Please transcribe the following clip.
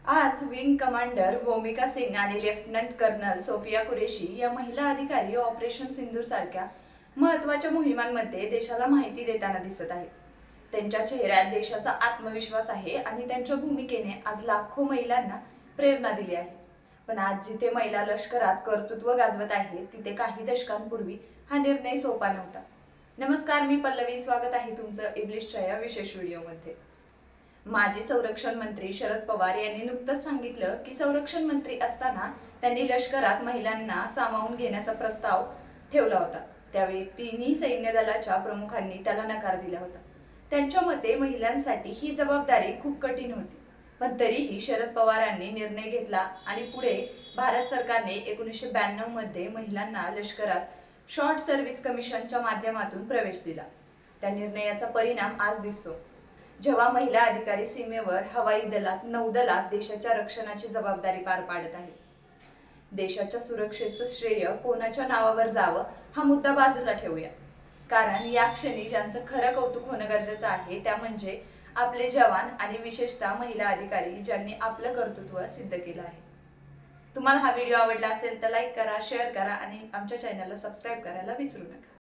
आज wing commander भूमिका सिंग आणि लेफ्टनंट कर्नल सोफिया कुरेशी या महिला अधिकारी ऑपरेशन सिंदूर सारख्या महत्त्वाच्या मोहिमांमध्ये देशाला माहिती देताना दिसत आहेत। त्यांच्या चेहऱ्यात देशाचा आत्मविश्वास आहे आणि त्यांच्या भूमिकेने आज लाखो महिलांना प्रेरणा दिली आहे। पण आज जिथे महिला लष्करात कर्तृत्व गाजवत आहेत तिथे काही दशकांपूर्वी हा निर्णय सोपा नव्हता। नमस्कार, मी पल्लवी, स्वागत आहे तुमचं इब्लिशच्या या विशेष व्हिडिओमध्ये। माजी संरक्षण मंत्री शरद पवार यांनी नुकतंच सांगितलं की संरक्षण मंत्री असताना त्यांनी लष्करात महिलांना सामावून घेण्याचा प्रस्ताव ठेवला होता। त्यावेळी तिन्ही सैन्य दलाच्या प्रमुखांनी त्याला नकार दिला होता। त्यांच्या मते महिलांसाठी ही जबाबदारी खूप कठीण होती, पण तरीही शरद पवारांनी निर्णय घेतला आणि पुढे भारत सरकारने 1992 मध्ये महिलांना लष्करात शॉर्ट सर्व्हिस कमिशनच्या माध्यमातून प्रवेश दिला। त्या निर्णयाचा परिणाम आज दिसतो, जेव्हा महिला अधिकारी सीमेवर, हवाई दलात, नौदलात देशाच्या रक्षणाची जबाबदारी पार पाडत आहेत। देशाच्या सुरक्षेचं श्रेय कोणाच्या नावावर जावं हा मुद्दा बाजूला ठेवूया, कारण या क्षणी ज्यांचं खरं कौतुक होणं गरजेचं आहे त्या म्हणजे आपले जवान आणि विशेषतः महिला अधिकारी ज्यांनी आपलं कर्तृत्व सिद्ध केलं आहे। तुम्हाला हा व्हिडिओ आवडला असेल तर लाईक करा, शेअर करा आणि आमच्या चॅनलला सबस्क्राईब करायला विसरू नका।